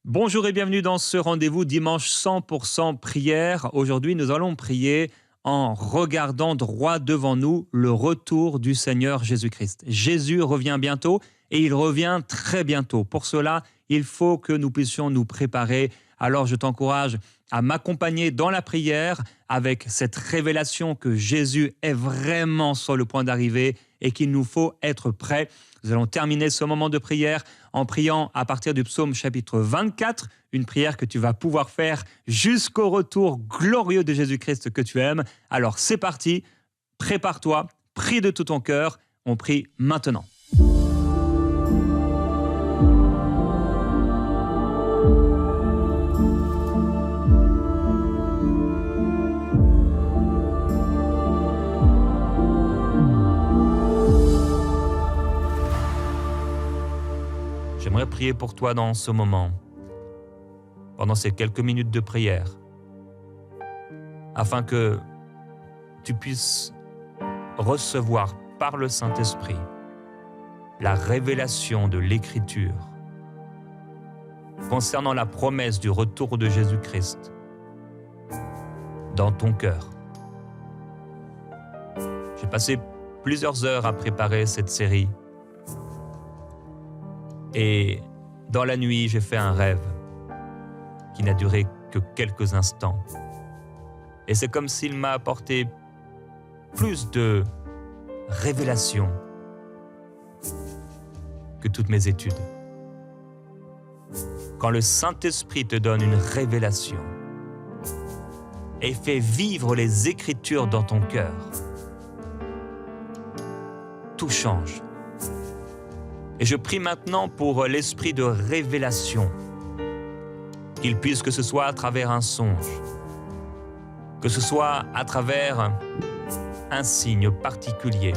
Bonjour et bienvenue dans ce rendez-vous dimanche 100% prière. Aujourd'hui, nous allons prier en regardant droit devant nous le retour du Seigneur Jésus-Christ. Jésus revient bientôt et il revient très bientôt. Pour cela, il faut que nous puissions nous préparer. Alors, je t'encourage à m'accompagner dans la prière avec cette révélation que Jésus est vraiment sur le point d'arriver et qu'il nous faut être prêts. Nous allons terminer ce moment de prière en priant à partir du psaume chapitre 24, une prière que tu vas pouvoir faire jusqu'au retour glorieux de Jésus-Christ que tu aimes. Alors c'est parti, prépare-toi, prie de tout ton cœur, on prie maintenant. J'aimerais prier pour toi dans ce moment, pendant ces quelques minutes de prière, afin que tu puisses recevoir par le Saint-Esprit la révélation de l'Écriture concernant la promesse du retour de Jésus-Christ dans ton cœur. J'ai passé plusieurs heures à préparer cette série. Et dans la nuit, j'ai fait un rêve qui n'a duré que quelques instants. Et c'est comme s'il m'a apporté plus de révélation que toutes mes études. Quand le Saint-Esprit te donne une révélation et fait vivre les Écritures dans ton cœur, tout change. Et je prie maintenant pour l'esprit de révélation, qu'il puisse, que ce soit à travers un songe, que ce soit à travers un signe particulier,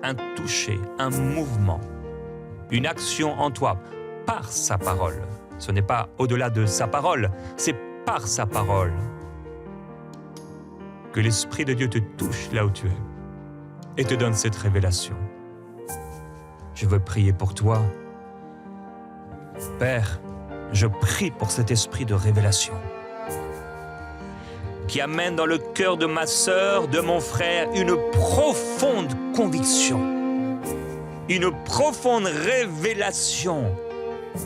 un toucher, un mouvement, une action en toi, par sa parole. Ce n'est pas au-delà de sa parole, c'est par sa parole. Que l'Esprit de Dieu te touche là où tu es et te donne cette révélation. Je veux prier pour toi. Père, je prie pour cet esprit de révélation qui amène dans le cœur de ma sœur, de mon frère, une profonde conviction, une profonde révélation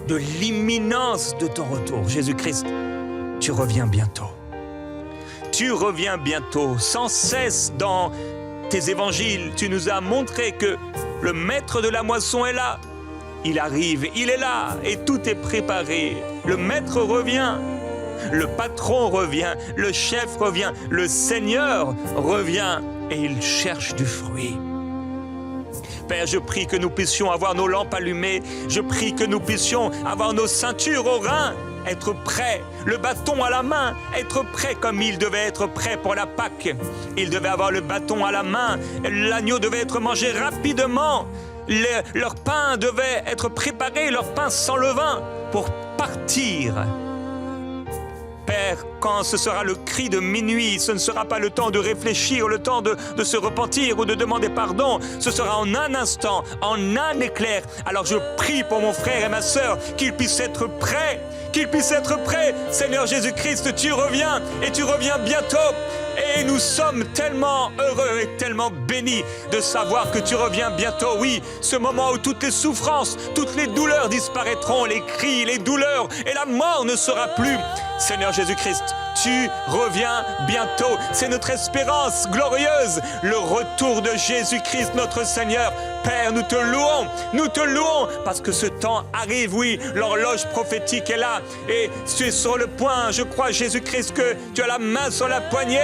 de l'imminence de ton retour. Jésus-Christ, tu reviens bientôt. Tu reviens bientôt. Sans cesse dans tes évangiles, tu nous as montré que le maître de la moisson est là. Il arrive, il est là et tout est préparé. Le maître revient, le patron revient, le chef revient, le Seigneur revient et il cherche du fruit. Père, je prie que nous puissions avoir nos lampes allumées. Je prie que nous puissions avoir nos ceintures aux reins, être prêts, le bâton à la main, être prêt comme il devait être prêt pour la Pâque. Il devait avoir le bâton à la main, l'agneau devait être mangé rapidement, leur pain devait être préparé, leur pain sans levain pour partir. Père, quand ce sera le cri de minuit, ce ne sera pas le temps de réfléchir, le temps de se repentir ou de demander pardon. Ce sera en un instant, en un éclair. Alors je prie pour mon frère et ma sœur qu'ils puissent être prêts, qu'ils puissent être prêts. Seigneur Jésus-Christ, tu reviens et tu reviens bientôt. Et nous sommes tellement heureux et tellement bénis de savoir que tu reviens bientôt. Oui, ce moment où toutes les souffrances, toutes les douleurs disparaîtront, les cris, les douleurs et la mort ne sera plus. Seigneur Jésus-Christ, tu reviens bientôt. C'est notre espérance glorieuse, le retour de Jésus-Christ notre Seigneur. Père, nous te louons parce que ce temps arrive, oui, l'horloge prophétique est là et tu es sur le point, je crois Jésus-Christ que tu as la main sur la poignée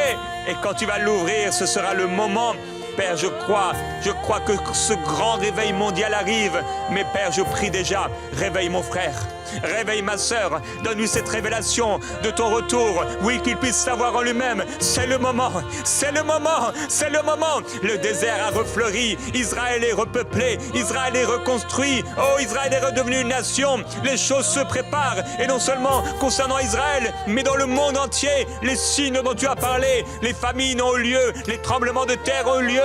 et quand tu vas l'ouvrir, ce sera le moment. Père, je crois que ce grand réveil mondial arrive. Mais Père, je prie déjà, réveille mon frère, réveille ma sœur, donne-lui cette révélation de ton retour. Oui, qu'il puisse savoir en lui-même, c'est le moment, c'est le moment, c'est le moment. Le désert a refleuri, Israël est repeuplé, Israël est reconstruit. Oh, Israël est redevenu une nation. Les choses se préparent, et non seulement concernant Israël, mais dans le monde entier. Les signes dont tu as parlé, les famines ont eu lieu, les tremblements de terre ont eu lieu,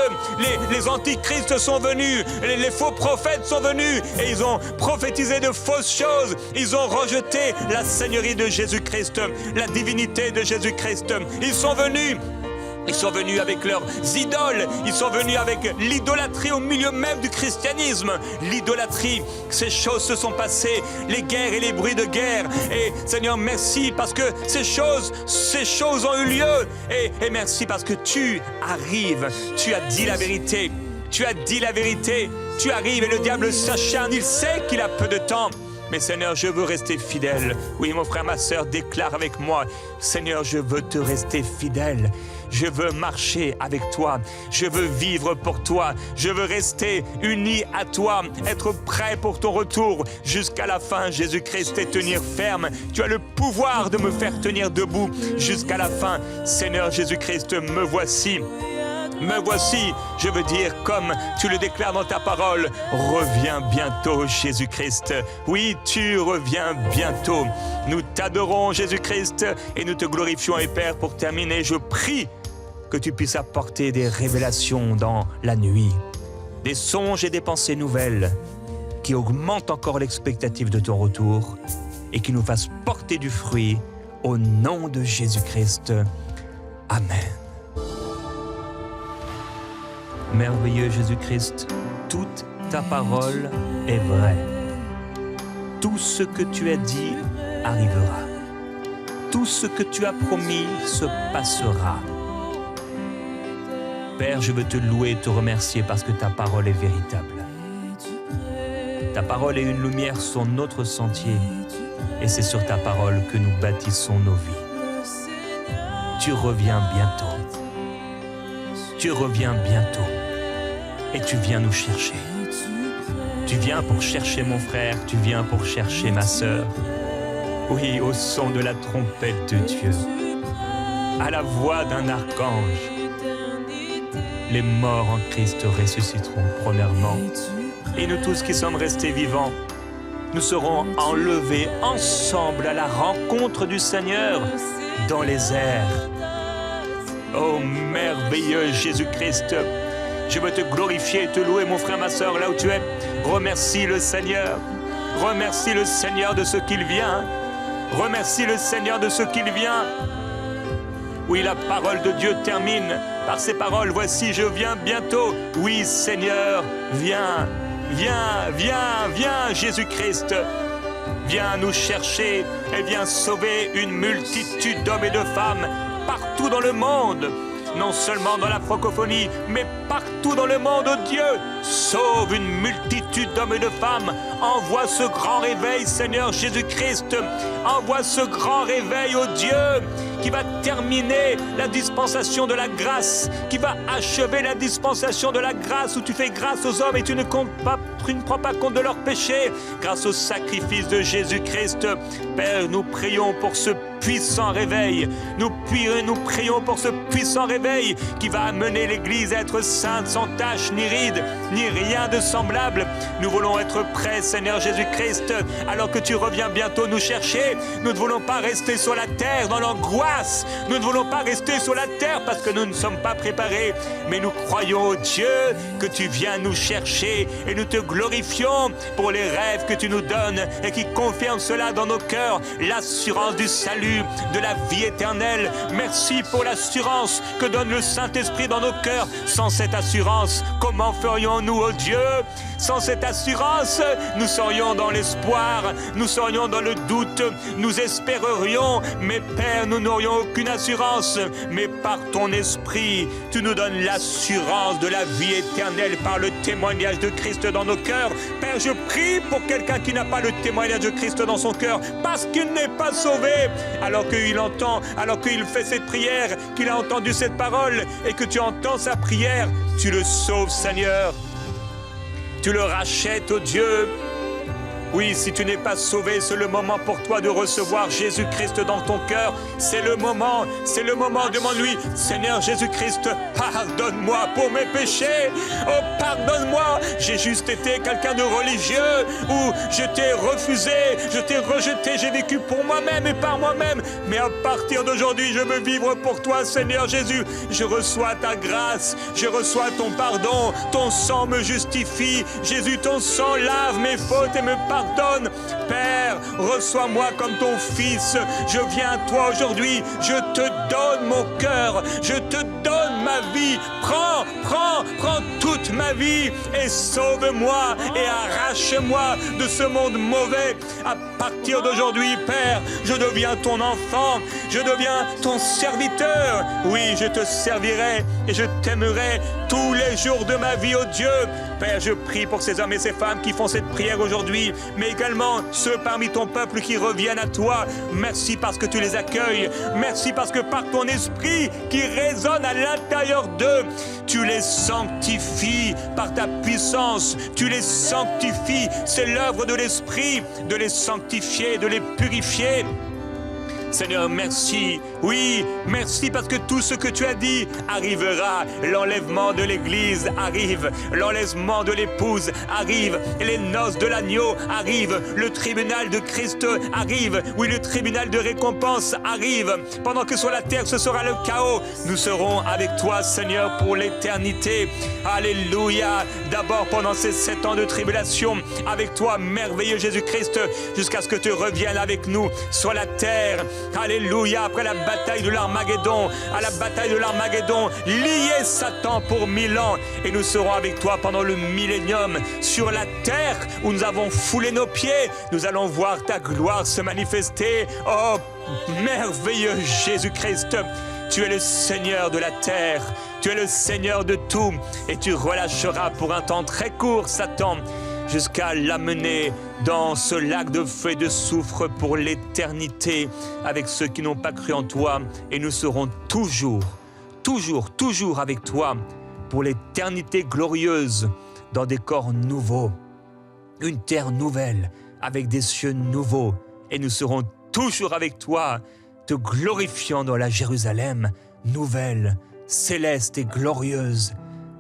les antichrists sont venus, les faux prophètes sont venus et ils ont prophétisé de fausses choses Ils ont rejeté la seigneurie de Jésus-Christ, la divinité de Jésus-Christ. Ils sont venus avec leurs idoles, ils sont venus avec l'idolâtrie au milieu même du christianisme. L'idolâtrie, ces choses se sont passées, les guerres et les bruits de guerre. Et Seigneur, merci parce que ces choses ont eu lieu. Et merci parce que tu arrives, tu as dit la vérité. Tu as dit la vérité, tu arrives et le diable s'acharne, il sait qu'il a peu de temps. Mais Seigneur, je veux rester fidèle. Oui, mon frère, ma sœur, déclare avec moi. Seigneur, je veux te rester fidèle. Je veux marcher avec toi. Je veux vivre pour toi. Je veux rester uni à toi. Être prêt pour ton retour jusqu'à la fin, Jésus-Christ, et tenir ferme. Tu as le pouvoir de me faire tenir debout jusqu'à la fin. Seigneur Jésus-Christ, me voici. Me voici, je veux dire, comme tu le déclares dans ta parole, reviens bientôt, Jésus-Christ. Oui, tu reviens bientôt. Nous t'adorons, Jésus-Christ, et nous te glorifions, et Père, pour terminer, je prie que tu puisses apporter des révélations dans la nuit, des songes et des pensées nouvelles qui augmentent encore l'expectative de ton retour et qui nous fassent porter du fruit au nom de Jésus-Christ. Amen. Merveilleux Jésus-Christ, toute ta parole est vraie. Tout ce que tu as dit arrivera. Tout ce que tu as promis se passera. Père, je veux te louer et te remercier parce que ta parole est véritable. Ta parole est une lumière sur notre sentier et c'est sur ta parole que nous bâtissons nos vies. Tu reviens bientôt. Tu reviens bientôt. Et tu viens nous chercher. Tu viens pour chercher mon frère, tu viens pour chercher ma sœur. Oui, au son de la trompette de Dieu, à la voix d'un archange, les morts en Christ ressusciteront premièrement. Et nous tous qui sommes restés vivants, nous serons enlevés ensemble à la rencontre du Seigneur dans les airs. Oh merveilleux Jésus-Christ, je veux te glorifier et te louer, mon frère, ma sœur, là où tu es. Remercie le Seigneur. Remercie le Seigneur de ce qu'il vient. Remercie le Seigneur de ce qu'il vient. Oui, la parole de Dieu termine par ces paroles. Voici, je viens bientôt. Oui, Seigneur, viens, viens, viens, viens, Jésus-Christ. Viens nous chercher et viens sauver une multitude d'hommes et de femmes partout dans le monde. Non seulement dans la francophonie, mais partout dans le monde, oh Dieu, sauve une multitude d'hommes et de femmes. Envoie ce grand réveil, Seigneur Jésus-Christ. Envoie ce grand réveil, oh Dieu, qui va terminer la dispensation de la grâce, qui va achever la dispensation de la grâce, où tu fais grâce aux hommes et tu ne prends pas compte de leurs péchés, grâce au sacrifice de Jésus-Christ. Père, nous prions pour ce puissant réveil. Nous prions pour ce puissant réveil qui va amener l'Église à être sainte, sans tache, ni ride, ni rien de semblable. Nous voulons être prêts, Seigneur Jésus-Christ, alors que tu reviens bientôt nous chercher. Nous ne voulons pas rester sur la terre dans l'angoisse. Nous ne voulons pas rester sur la terre parce que nous ne sommes pas préparés. Mais nous croyons, oh Dieu, que tu viens nous chercher et nous te glorifions pour les rêves que tu nous donnes et qui confirment cela dans nos cœurs, l'assurance du salut, de la vie éternelle. Merci pour l'assurance que donne le Saint-Esprit dans nos cœurs. Sans cette assurance, comment ferions-nous, oh Dieu? Sans cette assurance, nous serions dans l'espoir, nous serions dans le doute, nous espérerions, mais Père, nous n'aurions aucune assurance. Mais par ton Esprit, tu nous donnes l'assurance de la vie éternelle par le témoignage de Christ dans nos cœurs. Père, je prie pour quelqu'un qui n'a pas le témoignage de Christ dans son cœur, parce qu'il n'est pas sauvé, alors qu'il entend, alors qu'il fait cette prière, qu'il a entendu cette parole, et que tu entends sa prière, tu le sauves, Seigneur. Tu le rachètes, oh Dieu. Oui, si tu n'es pas sauvé, c'est le moment pour toi de recevoir Jésus-Christ dans ton cœur. C'est le moment, demande-lui, Seigneur Jésus-Christ, pardonne-moi pour mes péchés. Oh, pardonne-moi, j'ai juste été quelqu'un de religieux, où je t'ai refusé, je t'ai rejeté, j'ai vécu pour moi-même et par moi-même. Mais à partir d'aujourd'hui, je veux vivre pour toi, Seigneur Jésus. Je reçois ta grâce, je reçois ton pardon, ton sang me justifie. Jésus, ton sang lave mes fautes et me pardonne. pardonne. Père, reçois-moi comme ton fils. Je viens à toi aujourd'hui. Je te donne mon cœur. Je te donne ma vie. Prends toute ma vie et sauve-moi et arrache-moi de ce monde mauvais. À partir d'aujourd'hui, Père, je deviens ton enfant. Je deviens ton serviteur. Oui, je te servirai et je t'aimerai tous les jours de ma vie, oh Dieu. Père, je prie pour ces hommes et ces femmes qui font cette prière aujourd'hui, mais également ceux parmi ton peuple qui reviennent à toi. Merci parce que tu les accueilles. Merci parce que par ton esprit qui résonne à l'intérieur d'eux, tu les sanctifies par ta puissance. Tu les sanctifies. C'est l'œuvre de l'esprit de les sanctifier, de les purifier. Seigneur, merci. Oui, merci parce que tout ce que tu as dit arrivera. L'enlèvement de l'Église arrive. L'enlèvement de l'épouse arrive. Les noces de l'agneau arrivent. Le tribunal de Christ arrive. Oui, le tribunal de récompense arrive. Pendant que sur la terre, ce sera le chaos. Nous serons avec toi, Seigneur, pour l'éternité. Alléluia. D'abord, pendant ces 7 ans de tribulation, avec toi, merveilleux Jésus-Christ, jusqu'à ce que tu reviennes avec nous sur la terre. Alléluia, après la bataille de l'Armageddon, à la bataille de l'Armageddon, lier Satan pour 1000 ans. Et nous serons avec toi pendant le millénium sur la terre où nous avons foulé nos pieds. Nous allons voir ta gloire se manifester. Oh, merveilleux Jésus-Christ, tu es le Seigneur de la terre. Tu es le Seigneur de tout. Et tu relâcheras pour un temps très court Satan, jusqu'à l'amener dans ce lac de feu et de soufre pour l'éternité avec ceux qui n'ont pas cru en toi. Et nous serons toujours avec toi pour l'éternité glorieuse dans des corps nouveaux, une terre nouvelle avec des cieux nouveaux. Et nous serons toujours avec toi, te glorifiant dans la Jérusalem nouvelle, céleste et glorieuse,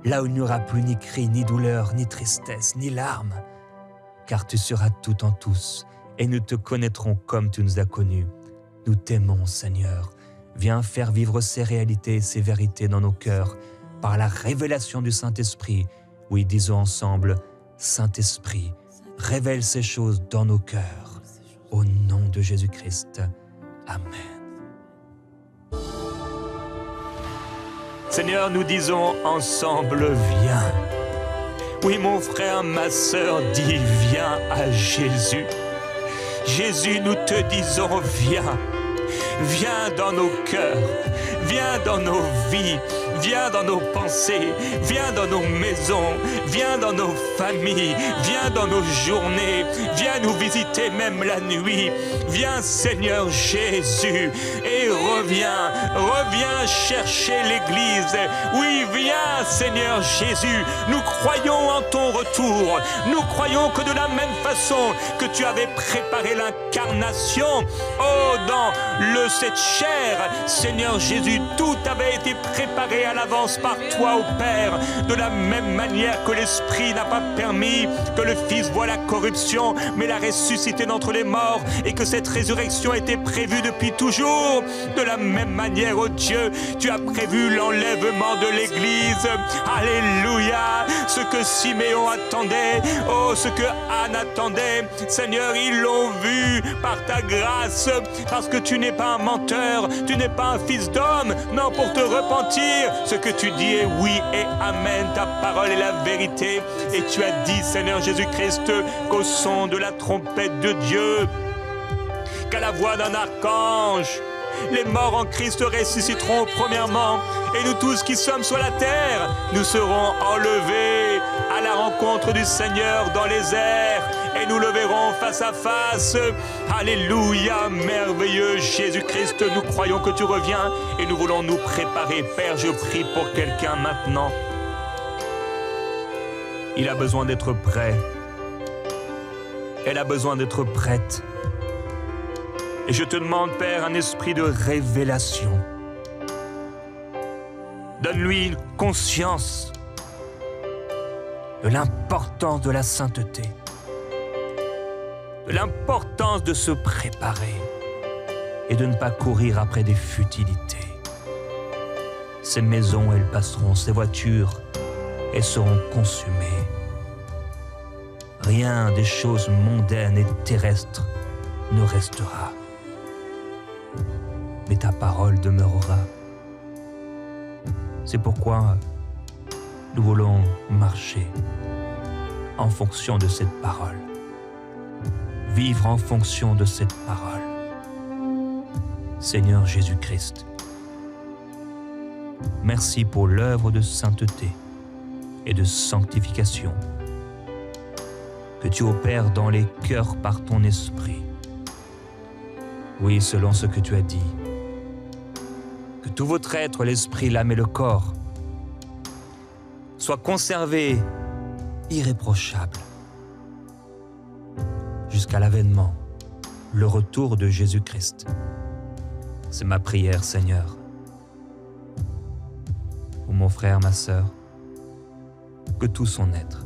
là où il n'y aura plus ni cri, ni douleur, ni tristesse, ni larmes, car tu seras tout en tous, et nous te connaîtrons comme tu nous as connus. Nous t'aimons, Seigneur. Viens faire vivre ces réalités et ces vérités dans nos cœurs, par la révélation du Saint-Esprit. Oui, disons ensemble, Saint-Esprit, révèle ces choses dans nos cœurs. Au nom de Jésus-Christ. Amen. Seigneur, nous disons ensemble, viens. Oui, mon frère, ma sœur, dis, viens à Jésus. Jésus, nous te disons, viens. Viens dans nos cœurs, viens dans nos vies, viens dans nos pensées, viens dans nos maisons, viens dans nos familles, viens dans nos journées, viens nous visiter même la nuit. Viens, Seigneur Jésus, et reviens chercher l'Église. Oui, viens, Seigneur Jésus, nous croyons en ton retour. Nous croyons que de la même façon que tu avais préparé l'incarnation, oh, dans cette chair, Seigneur Jésus, tout avait été préparé à l'avance par toi, ô Père, de la même manière que l'Esprit n'a pas permis que le Fils voie la corruption, mais l'a ressuscité d'entre les morts, et que cette résurrection était prévue depuis toujours. De la même manière, ô Dieu, tu as prévu l'enlèvement de l'Église. Alléluia. Ce que Siméon attendait, oh, ce que Anne attendait, Seigneur, ils l'ont vu par ta grâce, parce que tu n'es pas un menteur, tu n'es pas un fils d'homme, non, pour te repentir. Ce que tu dis est oui et amen, ta parole est la vérité. Et tu as dit, Seigneur Jésus-Christ, qu'au son de la trompette de Dieu, qu'à la voix d'un archange, les morts en Christ ressusciteront premièrement, et nous tous qui sommes sur la terre, nous serons enlevés à la rencontre du Seigneur dans les airs, et nous le verrons face à face. Alléluia, merveilleux Jésus-Christ, nous croyons que tu reviens, et nous voulons nous préparer. Père, je prie pour quelqu'un maintenant. Il a besoin d'être prêt. Elle a besoin d'être prête. Et je te demande, Père, un esprit de révélation. Donne-lui une conscience de l'importance de la sainteté, de l'importance de se préparer et de ne pas courir après des futilités. Ces maisons, elles passeront, ces voitures, elles seront consumées. rien des choses mondaines et terrestres ne restera. Mais ta parole demeurera. C'est pourquoi nous voulons marcher en fonction de cette parole, vivre en fonction de cette parole. Seigneur Jésus-Christ, merci pour l'œuvre de sainteté et de sanctification que tu opères dans les cœurs par ton esprit. Oui, selon ce que tu as dit, que tout votre être, l'esprit, l'âme et le corps, soit conservé irréprochable jusqu'à l'avènement, le retour de Jésus-Christ. C'est ma prière, Seigneur, pour mon frère, ma sœur, que tout son être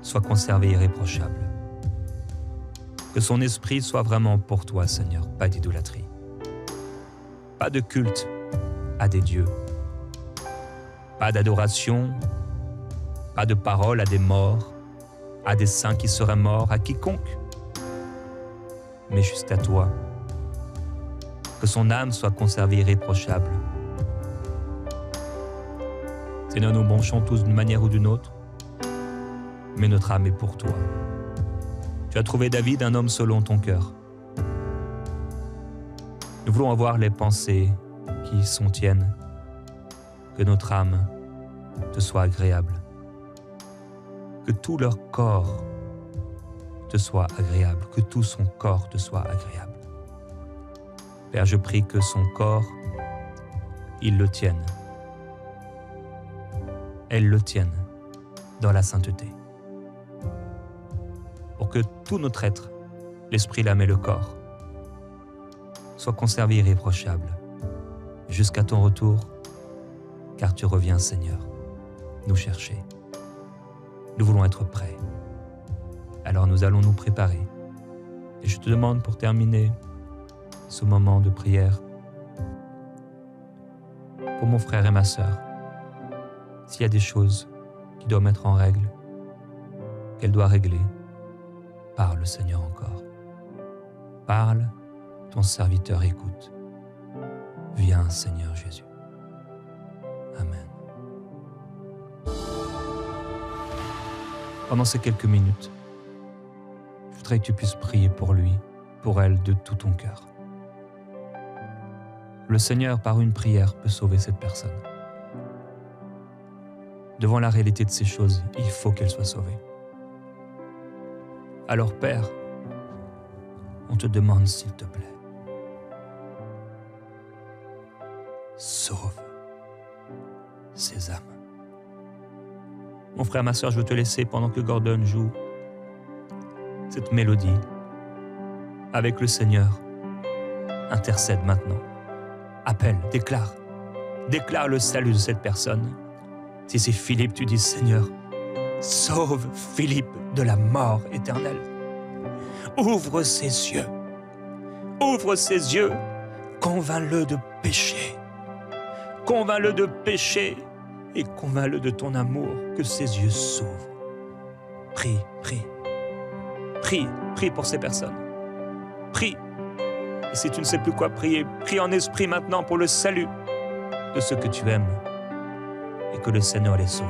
soit conservé irréprochable. Que son esprit soit vraiment pour toi, Seigneur, pas d'idolâtrie, pas de culte à des dieux, pas d'adoration, pas de parole à des morts, à des saints qui seraient morts, à quiconque, mais juste à toi. Que son âme soit conservée irréprochable. Seigneur, nous penchons tous d'une manière ou d'une autre, mais notre âme est pour toi. Tu as trouvé David un homme selon ton cœur. Nous voulons avoir les pensées qui sont tiennes, que notre âme te soit agréable, que tout leur corps te soit agréable, que tout son corps te soit agréable. Père, je prie que son corps, il le tienne. Elle le tienne dans la sainteté. Pour que tout notre être, l'esprit, l'âme et le corps, soit conservé irréprochable jusqu'à ton retour, car tu reviens, Seigneur, nous chercher. Nous voulons être prêts. Alors nous allons nous préparer. Et je te demande pour terminer ce moment de prière, pour mon frère et ma sœur, s'il y a des choses qui doivent mettre en règle, qu'elle doit régler, parle, Seigneur, encore. Parle, ton serviteur écoute. Viens, Seigneur Jésus. Amen. Pendant ces quelques minutes, je voudrais que tu puisses prier pour lui, pour elle, de tout ton cœur. Le Seigneur, par une prière, peut sauver cette personne. Devant la réalité de ces choses, il faut qu'elle soit sauvée. Alors, Père, on te demande, s'il te plaît, sauve ces âmes. Mon frère, ma sœur, je veux te laisser pendant que Gordon joue cette mélodie avec le Seigneur. Intercède maintenant. Appelle, déclare le salut de cette personne. Si c'est Philippe, tu dis, Seigneur, sauve Philippe de la mort éternelle. Ouvre ses yeux, convainc-le de pécher. Convainc-le de pécher et convainc-le de ton amour, que ses yeux s'ouvrent. Prie pour ces personnes. Prie. Et si tu ne sais plus quoi prier, prie en esprit maintenant pour le salut de ceux que tu aimes et que le Seigneur les sauve.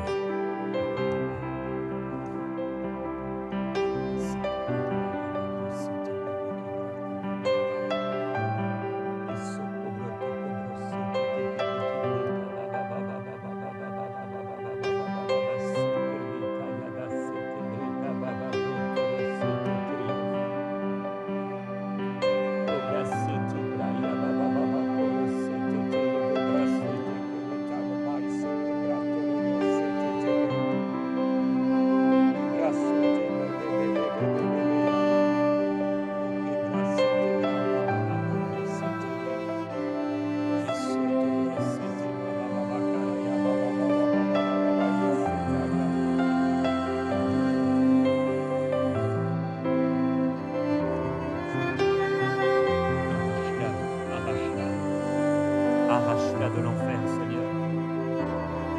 Arrache-la de l'enfer, Seigneur.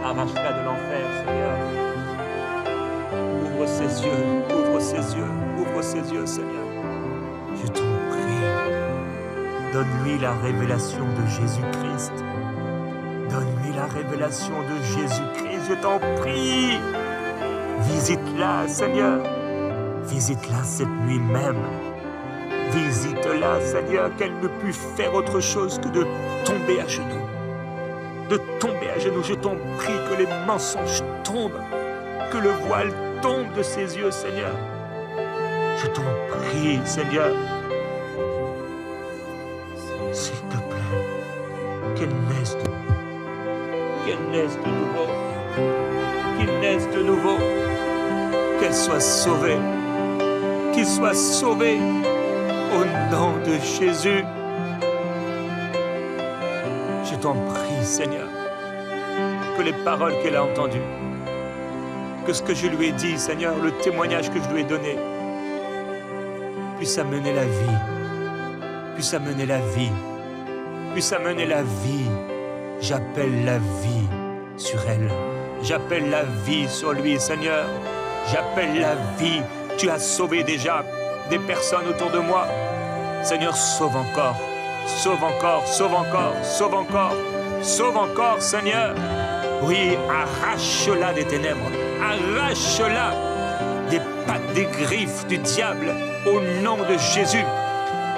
Arrache-la de l'enfer, Seigneur. ouvre ses yeux, ouvre ses yeux, ouvre ses yeux, Seigneur. Je t'en prie, donne-lui la révélation de Jésus-Christ. Donne-lui la révélation de Jésus-Christ, je t'en prie. Visite-la, Seigneur. Visite-la cette nuit même. Visite-la, Seigneur, qu'elle ne puisse faire autre chose que de tomber à genoux. De tomber à genoux, je t'en prie, que les mensonges tombent, que le voile tombe de ses yeux, Seigneur. Je t'en prie, Seigneur. S'il te plaît, qu'elle naisse de nouveau. Qu'elle naisse de nouveau. Qu'il naisse de nouveau. Qu'elle soit sauvée. Qu'il soit sauvé. Au nom de Jésus. Je t'en prie, Seigneur, que les paroles qu'elle a entendues, que ce que je lui ai dit, Seigneur, le témoignage que je lui ai donné, puisse amener la vie, puisse amener la vie, puisse amener la vie. J'appelle la vie sur elle. J'appelle la vie sur lui, Seigneur. J'appelle la vie. Tu as sauvé déjà des personnes autour de moi. Seigneur, sauve encore. Sauve encore, sauve encore, sauve encore, sauve encore, Seigneur. Oui, arrache-la des ténèbres, arrache-la des pattes, des griffes du diable, au nom de Jésus.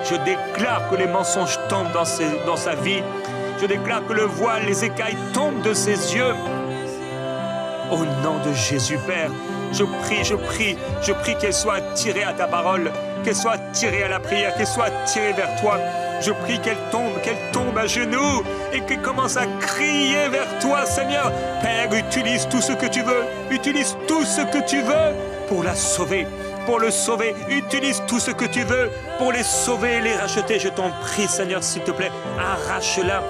Je déclare que les mensonges tombent dans sa vie. Je déclare que le voile, les écailles tombent de ses yeux. Au nom de Jésus, Père, je prie qu'elle soit attirée à ta parole, qu'elle soit attirée à la prière, qu'elle soit attirée vers toi. Je prie qu'elle tombe à genoux et qu'elle commence à crier vers toi, Seigneur. Père, utilise tout ce que tu veux, utilise tout ce que tu veux pour la sauver, pour le sauver. Utilise tout ce que tu veux pour les sauver et les racheter. Je t'en prie, Seigneur, s'il te plaît, arrache-la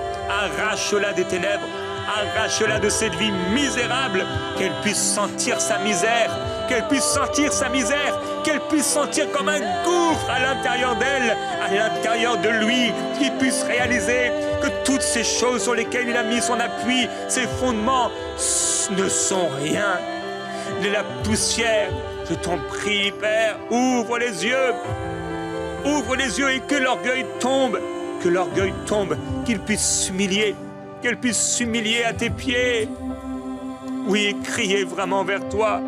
des ténèbres. Arrache-la de cette vie misérable, qu'elle puisse sentir sa misère, qu'elle puisse sentir sa misère, qu'elle puisse sentir comme un gouffre à l'intérieur d'elle, à l'intérieur de lui, qu'il puisse réaliser que toutes ces choses sur lesquelles il a mis son appui, ses fondements, ne sont rien, de la poussière. Je t'en prie, Père, ouvre les yeux et que l'orgueil tombe, qu'il puisse s'humilier, qu'elle puisse s'humilier à tes pieds. Oui, crier vraiment vers toi.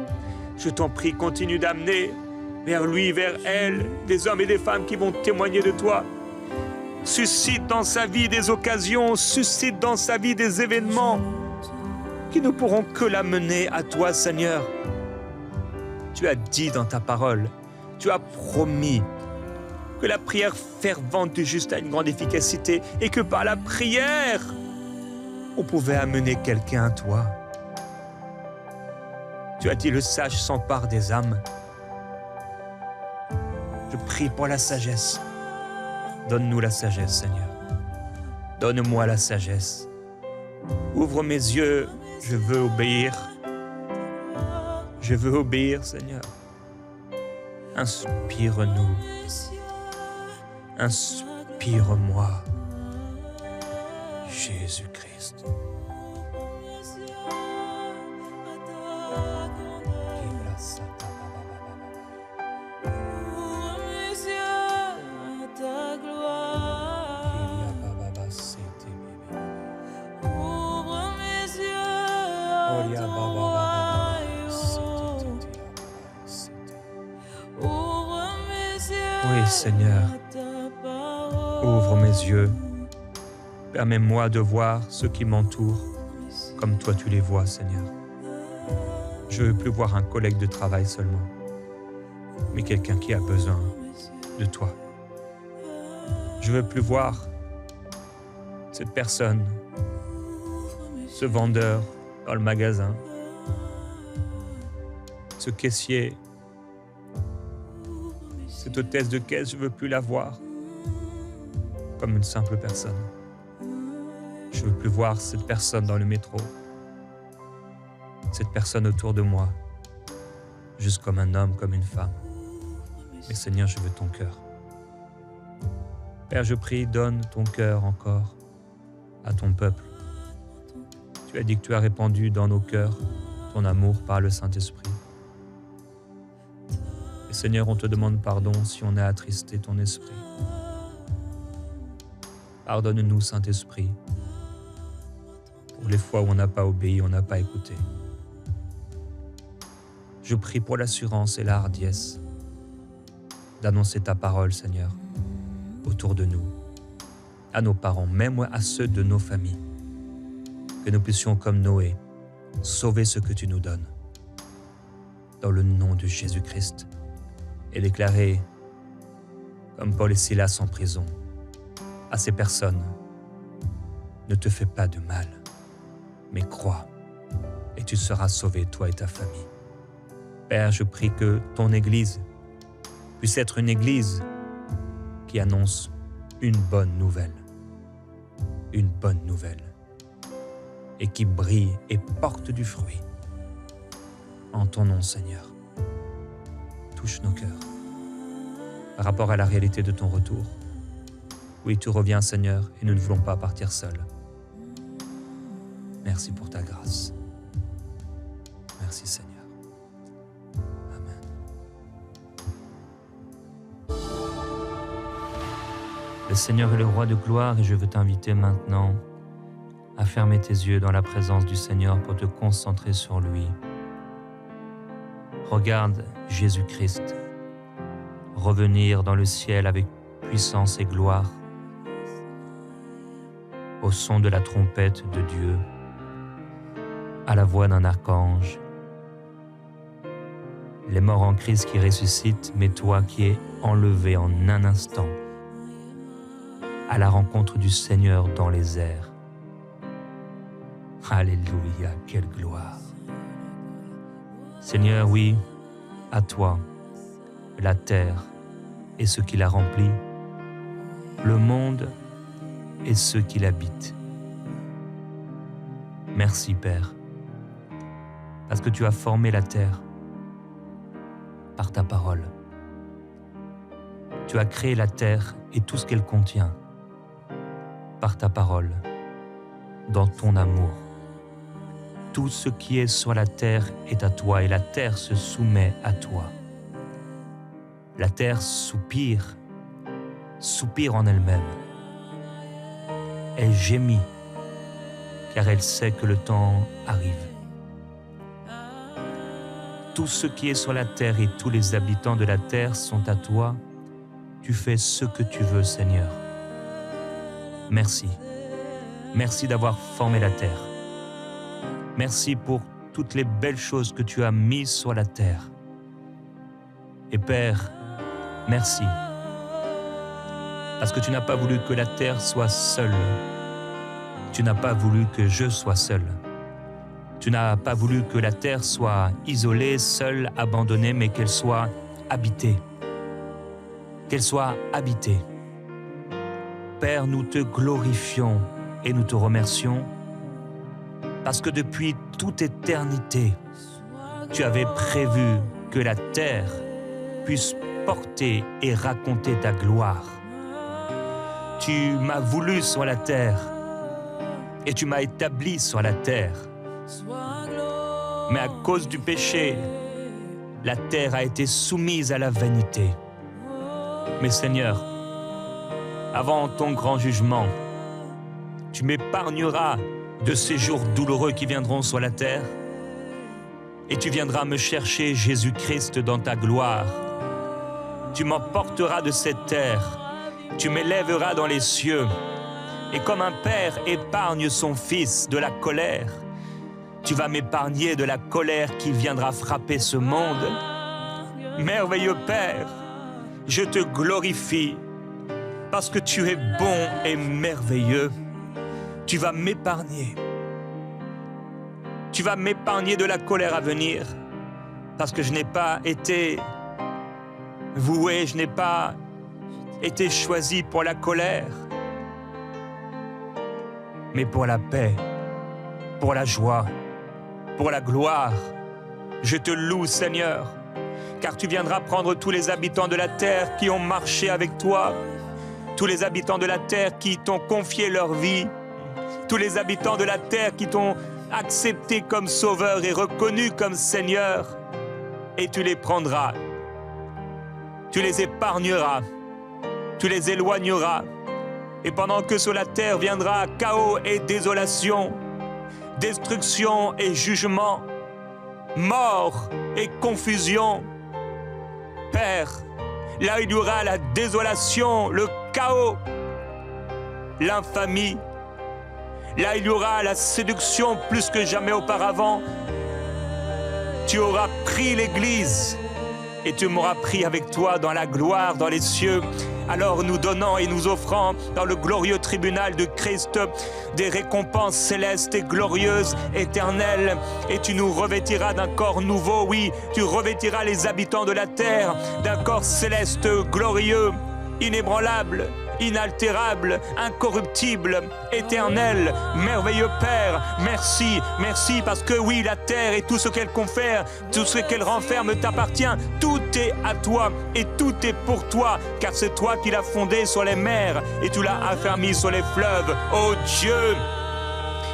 Je t'en prie, continue d'amener vers lui, vers elle, des hommes et des femmes qui vont témoigner de toi. Suscite dans sa vie des occasions, suscite dans sa vie des événements qui ne pourront que l'amener à toi, Seigneur. Tu as dit dans ta parole, tu as promis que la prière fervente du juste a une grande efficacité et que par la prière, on pouvait amener quelqu'un à toi. Tu as dit, le sage s'empare des âmes. Je prie pour la sagesse. Donne-nous la sagesse, Seigneur. Donne-moi la sagesse. Ouvre mes yeux, je veux obéir. Je veux obéir, Seigneur. Inspire-nous. Inspire-moi. Jésus-Christ. Oui, Seigneur, ouvre mes yeux. Permets-moi de voir ceux qui m'entourent comme toi tu les vois, Seigneur. Je ne veux plus voir un collègue de travail seulement, mais quelqu'un qui a besoin de toi. Je ne veux plus voir cette personne, ce vendeur dans le magasin, ce caissier, cette hôtesse de caisse, je ne veux plus la voir comme une simple personne. Je ne veux plus voir cette personne dans le métro, cette personne autour de moi, juste comme un homme, comme une femme. Mais Seigneur, je veux ton cœur. Père, je prie, donne ton cœur encore à ton peuple. Tu as dit que tu as répandu dans nos cœurs ton amour par le Saint-Esprit. Seigneur, on te demande pardon si on a attristé ton esprit. Pardonne-nous, Saint-Esprit, pour les fois où on n'a pas obéi, on n'a pas écouté. Je prie pour l'assurance et la hardiesse d'annoncer ta parole, Seigneur, autour de nous, à nos parents, même à ceux de nos familles, que nous puissions, comme Noé, sauver ce que tu nous donnes, dans le nom de Jésus-Christ, et déclarer, comme Paul et Silas en prison, à ces personnes, ne te fais pas de mal, mais crois, et tu seras sauvé, toi et ta famille. Père, je prie que ton Église puisse être une Église qui annonce une bonne nouvelle, et qui brille et porte du fruit. En ton nom, Seigneur, touche nos cœurs. Par rapport à la réalité de ton retour, oui, tu reviens, Seigneur, et nous ne voulons pas partir seuls. Merci pour ta grâce. Merci, Seigneur. Amen. Le Seigneur est le roi de gloire et je veux t'inviter maintenant à fermer tes yeux dans la présence du Seigneur pour te concentrer sur lui. Regarde Jésus-Christ revenir dans le ciel avec puissance et gloire au son de la trompette de Dieu, à la voix d'un archange. Les morts en Christ qui ressuscitent, mais toi qui es enlevé en un instant à la rencontre du Seigneur dans les airs. Alléluia, quelle gloire! Seigneur, oui, à toi, la terre et ce qui la remplit, le monde et ceux qui l'habitent. Merci, Père, parce que tu as formé la terre par ta parole. Tu as créé la terre et tout ce qu'elle contient par ta parole, dans ton amour. Tout ce qui est sur la terre est à toi et la terre se soumet à toi. La terre soupire en elle-même. Elle gémit, car elle sait que le temps arrive. Tout ce qui est sur la terre et tous les habitants de la terre sont à toi. Tu fais ce que tu veux, Seigneur. Merci. Merci d'avoir formé la terre. Merci pour toutes les belles choses que tu as mises sur la terre. Et Père, merci. Parce que tu n'as pas voulu que la terre soit seule. Tu n'as pas voulu que je sois seul. Tu n'as pas voulu que la terre soit isolée, seule, abandonnée, mais qu'elle soit habitée. Qu'elle soit habitée. Père, nous te glorifions et nous te remercions parce que depuis toute éternité, tu avais prévu que la terre puisse porter et raconter ta gloire. Tu m'as voulu sur la terre et tu m'as établi sur la terre. Mais à cause du péché, la terre a été soumise à la vanité. Mais Seigneur, avant ton grand jugement, tu m'épargneras de ces jours douloureux qui viendront sur la terre et tu viendras me chercher, Jésus-Christ, dans ta gloire. Tu m'emporteras de cette terre, tu m'élèveras dans les cieux et comme un père épargne son fils de la colère, tu vas m'épargner de la colère qui viendra frapper ce monde. Merveilleux Père, je te glorifie parce que tu es bon et merveilleux. Tu vas m'épargner. Tu vas m'épargner de la colère à venir parce que je n'ai pas été voué, je n'ai pas été choisi pour la colère, mais pour la paix, pour la joie, pour la gloire. Je te loue, Seigneur, car tu viendras prendre tous les habitants de la terre qui ont marché avec toi, tous les habitants de la terre qui t'ont confié leur vie, tous les habitants de la terre qui t'ont accepté comme sauveur et reconnu comme Seigneur, et tu les prendras tu les épargneras, tu les éloigneras. Et pendant que sur la terre viendra chaos et désolation, destruction et jugement, mort et confusion, Père, là il y aura la désolation, le chaos, l'infamie, là il y aura la séduction plus que jamais auparavant. Tu auras pris l'Église et tu m'auras pris avec toi dans la gloire, dans les cieux. Alors nous donnant et nous offrant dans le glorieux tribunal de Christ des récompenses célestes et glorieuses, éternelles. Et tu nous revêtiras d'un corps nouveau, oui, tu revêtiras les habitants de la terre d'un corps céleste, glorieux, inébranlable, inaltérable, incorruptible, éternel, merveilleux Père. Merci, merci parce que oui, la terre et tout ce qu'elle confère, tout ce qu'elle renferme t'appartient. Tout est à toi et tout est pour toi, car c'est toi qui l'as fondé sur les mers et tu l'as affermi sur les fleuves. Oh Dieu!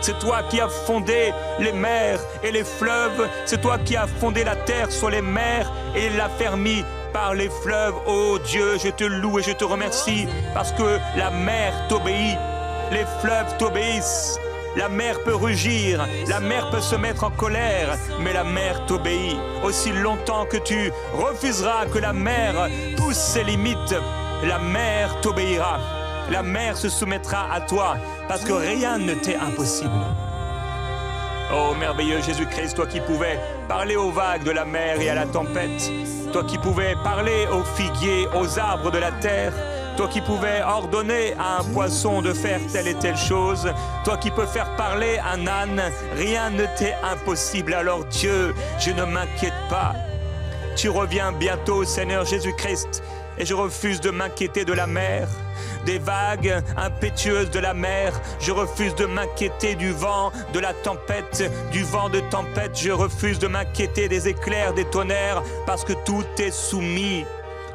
C'est toi qui as fondé les mers et les fleuves. C'est toi qui as fondé la terre sur les mers et l'affermi par les fleuves. Oh Dieu, je te loue et je te remercie parce que la mer t'obéit, les fleuves t'obéissent. La mer peut rugir, la mer peut se mettre en colère, mais la mer t'obéit. Aussi longtemps que tu refuseras que la mer pousse ses limites, la mer t'obéira. La mer se soumettra à toi, parce que rien ne t'est impossible. Oh merveilleux Jésus-Christ, toi qui pouvais parler aux vagues de la mer et à la tempête, toi qui pouvais parler aux figuiers, aux arbres de la terre, toi qui pouvais ordonner à un poisson de faire telle et telle chose, toi qui peux faire parler un âne, rien ne t'est impossible. Alors Dieu, je ne m'inquiète pas. Tu reviens bientôt, Seigneur Jésus-Christ, et je refuse de m'inquiéter de la mer, des vagues impétueuses de la mer. Je refuse de m'inquiéter du vent, de la tempête, du vent de tempête. Je refuse de m'inquiéter des éclairs, des tonnerres, parce que tout est soumis.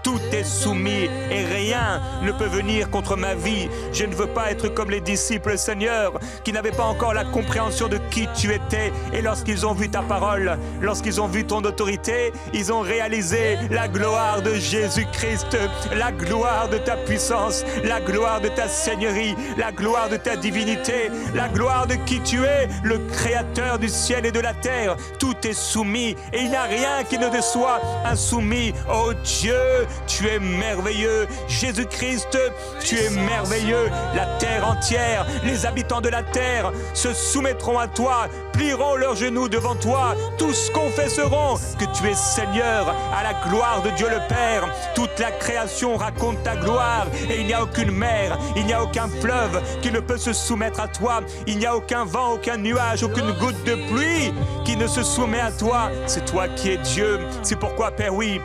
Tout est soumis et rien ne peut venir contre ma vie. Je ne veux pas être comme les disciples, Seigneur, qui n'avaient pas encore la compréhension de qui tu étais. Et lorsqu'ils ont vu ta parole, lorsqu'ils ont vu ton autorité, ils ont réalisé la gloire de Jésus-Christ, la gloire de ta puissance, la gloire de ta seigneurie, la gloire de ta divinité, la gloire de qui tu es, le créateur du ciel et de la terre. Tout est soumis et il n'y a rien qui ne te soit insoumis. Oh Dieu, tu es merveilleux. Jésus-Christ, tu es merveilleux. La terre entière, les habitants de la terre se soumettront à toi, plieront leurs genoux devant toi, tous confesseront que tu es Seigneur, à la gloire de Dieu le Père. Toute la création raconte ta gloire et il n'y a aucune mer, il n'y a aucun fleuve qui ne peut se soumettre à toi. Il n'y a aucun vent, aucun nuage, aucune goutte de pluie qui ne se soumet à toi. C'est toi qui es Dieu. C'est pourquoi, Père, oui,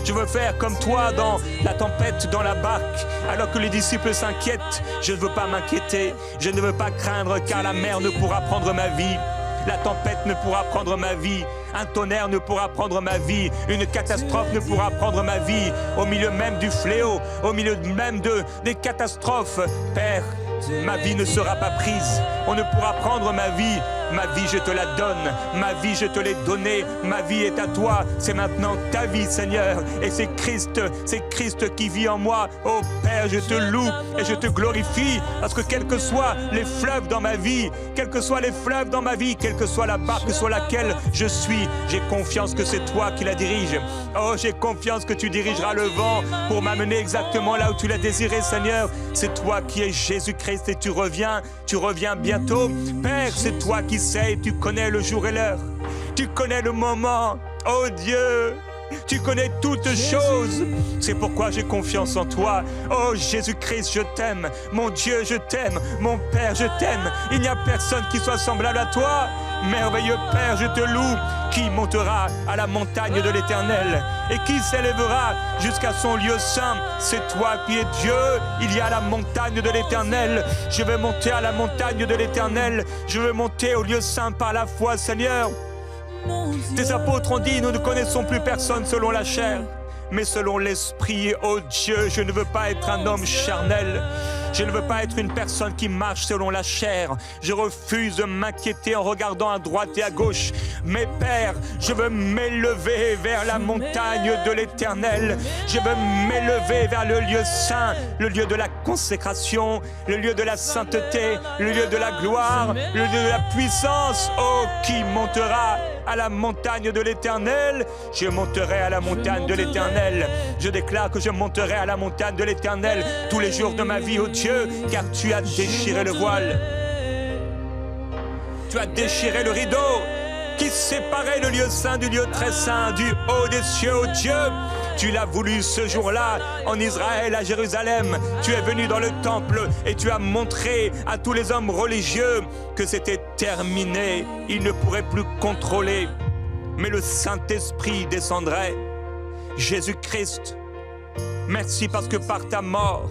je veux faire comme toi dans la tempête, dans la barque, alors que les disciples s'inquiètent. Je ne veux pas m'inquiéter, je ne veux pas craindre, car la mer ne pourra prendre ma vie. La tempête ne pourra prendre ma vie. Un tonnerre ne pourra prendre ma vie. Une catastrophe ne pourra prendre ma vie. Au milieu même du fléau, au milieu même des catastrophes, Père, ma vie ne sera pas prise. On ne pourra prendre ma vie. Ma vie, je te la donne. Ma vie, je te l'ai donnée. Ma vie est à toi. C'est maintenant ta vie, Seigneur. Et c'est Christ qui vit en moi. Oh Père, je te loue et je te glorifie. Parce que quels que soient les fleuves dans ma vie, quels que soient les fleuves dans ma vie, quelle que soit la barque sur laquelle je suis, j'ai confiance que c'est toi qui la dirige. Oh, j'ai confiance que tu dirigeras le vent pour m'amener exactement là où tu l'as désiré, Seigneur. C'est toi qui es Jésus-Christ et tu reviens bientôt. Père, c'est toi qui sais, tu connais le jour et l'heure. Tu connais le moment. Oh Dieu, tu connais toutes choses. C'est pourquoi j'ai confiance en toi. Oh Jésus-Christ, je t'aime. Mon Dieu, je t'aime. Mon Père, je t'aime. Il n'y a personne qui soit semblable à toi. Merveilleux Père, je te loue. Qui montera à la montagne de l'Éternel et qui s'élèvera jusqu'à son lieu saint? C'est toi qui es Dieu. Il y a la montagne de l'Éternel. Je vais monter à la montagne de l'Éternel. Je veux monter au lieu saint par la foi, Seigneur. Tes apôtres ont dit, nous ne connaissons plus personne selon la chair, mais selon l'esprit. Oh Dieu, je ne veux pas être un homme charnel. Je ne veux pas être une personne qui marche selon la chair. Je refuse de m'inquiéter en regardant à droite et à gauche. Mais Père, je veux m'élever vers la montagne de l'Éternel. Je veux m'élever vers le lieu saint, le lieu de la consécration, le lieu de la sainteté, le lieu de la gloire, le lieu de la puissance. Oh, qui montera à la montagne de l'Éternel? Je monterai à la montagne de l'Éternel. Je déclare que je monterai à la montagne de l'Éternel tous les jours de ma vie, ô Dieu, car tu as déchiré le voile. Tu as déchiré le rideau qui séparait le lieu saint du lieu très saint, du haut des cieux, ô Dieu. Tu l'as voulu ce jour-là en Israël, à Jérusalem. Tu es venu dans le temple et tu as montré à tous les hommes religieux que c'était terminé. Ils ne pourraient plus contrôler, mais le Saint-Esprit descendrait. Jésus-Christ, merci parce que par ta mort,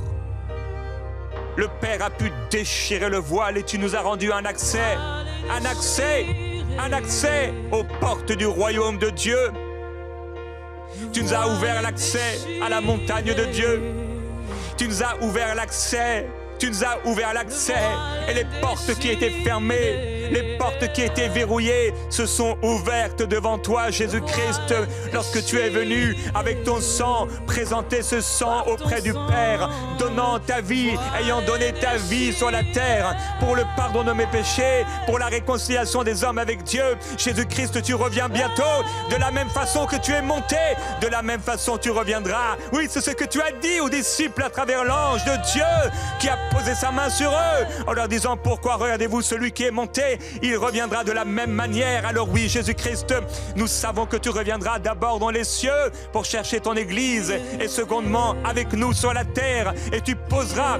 le Père a pu déchirer le voile et tu nous as rendu un accès aux portes du royaume de Dieu. Tu nous as ouvert l'accès à la montagne de Dieu. Tu nous as ouvert l'accès. Tu nous as ouvert l'accès. Et les portes qui étaient fermées, les portes qui étaient verrouillées, se sont ouvertes devant toi, Jésus-Christ, lorsque tu es venu avec ton sang, présenter ce sang auprès du Père, donnant ta vie, ayant donné ta vie sur la terre, pour le pardon de mes péchés, pour la réconciliation des hommes avec Dieu. Jésus-Christ, tu reviens bientôt, de la même façon que tu es monté, de la même façon tu reviendras. Oui, c'est ce que tu as dit aux disciples à travers l'ange de Dieu, qui a posé sa main sur eux, en leur disant, pourquoi regardez-vous celui qui est monté? Il reviendra de la même manière. Alors oui, Jésus-Christ, nous savons que tu reviendras d'abord dans les cieux pour chercher ton Église, et secondement avec nous sur la terre, et tu poseras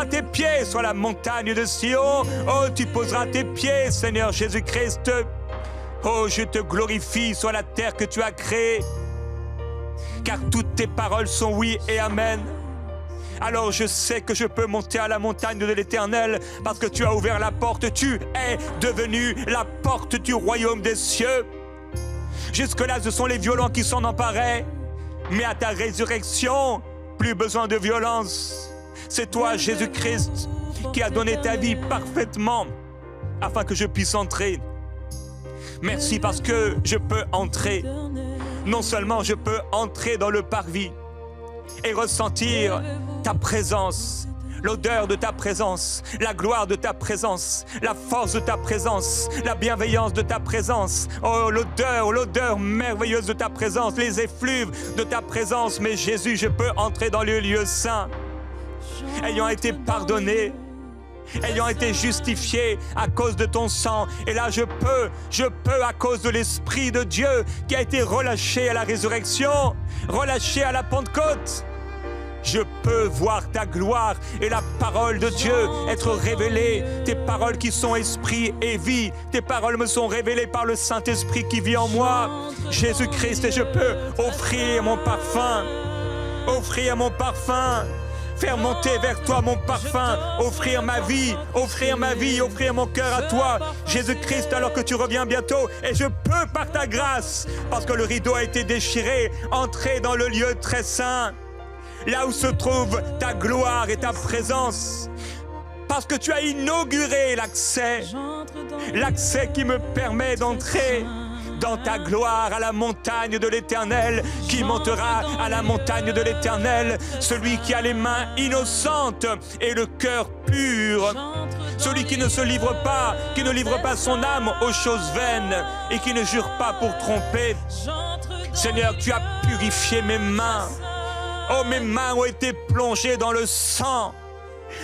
tes pieds sur la montagne de Sion. Oh, tu poseras tes pieds, Seigneur Jésus-Christ. Oh, je te glorifie sur la terre que tu as créée, car toutes tes paroles sont oui et amen. Alors je sais que je peux monter à la montagne de l'Éternel parce que tu as ouvert la porte. Tu es devenu la porte du royaume des cieux. Jusque-là, ce sont les violents qui s'en emparaient. Mais à ta résurrection, plus besoin de violence. C'est toi, Jésus-Christ, qui a donné ta vie parfaitement afin que je puisse entrer. Merci parce que je peux entrer. Non seulement je peux entrer dans le parvis et ressentir ta présence, l'odeur de ta présence, la gloire de ta présence, la force de ta présence, la bienveillance de ta présence. Oh, l'odeur merveilleuse de ta présence, les effluves de ta présence. Mais Jésus, je peux entrer dans le lieu saint, ayant été pardonné, ayant été justifié à cause de ton sang. Et là, je peux à cause de l'Esprit de Dieu qui a été relâché à la résurrection, relâché à la Pentecôte. Je peux voir ta gloire et la parole de Dieu être révélée. Tes paroles qui sont esprit et vie. Tes paroles me sont révélées par le Saint-Esprit qui vit en moi. Jésus-Christ, et je peux offrir mon parfum. Offrir mon parfum. Faire monter vers toi mon parfum. Offrir ma vie, offrir mon cœur à toi. Jésus-Christ, alors que tu reviens bientôt. Et je peux par ta grâce, parce que le rideau a été déchiré, entrer dans le lieu très saint. Là où se trouve ta gloire et ta présence, parce que tu as inauguré l'accès qui me permet d'entrer dans ta gloire à la montagne de l'Éternel. Qui montera à la montagne de l'Éternel? Celui qui a les mains innocentes et le cœur pur, celui qui ne se livre pas, qui ne livre pas son âme aux choses vaines et qui ne jure pas pour tromper. Seigneur, tu as purifié mes mains. Oh, mes mains ont été plongées dans le sang.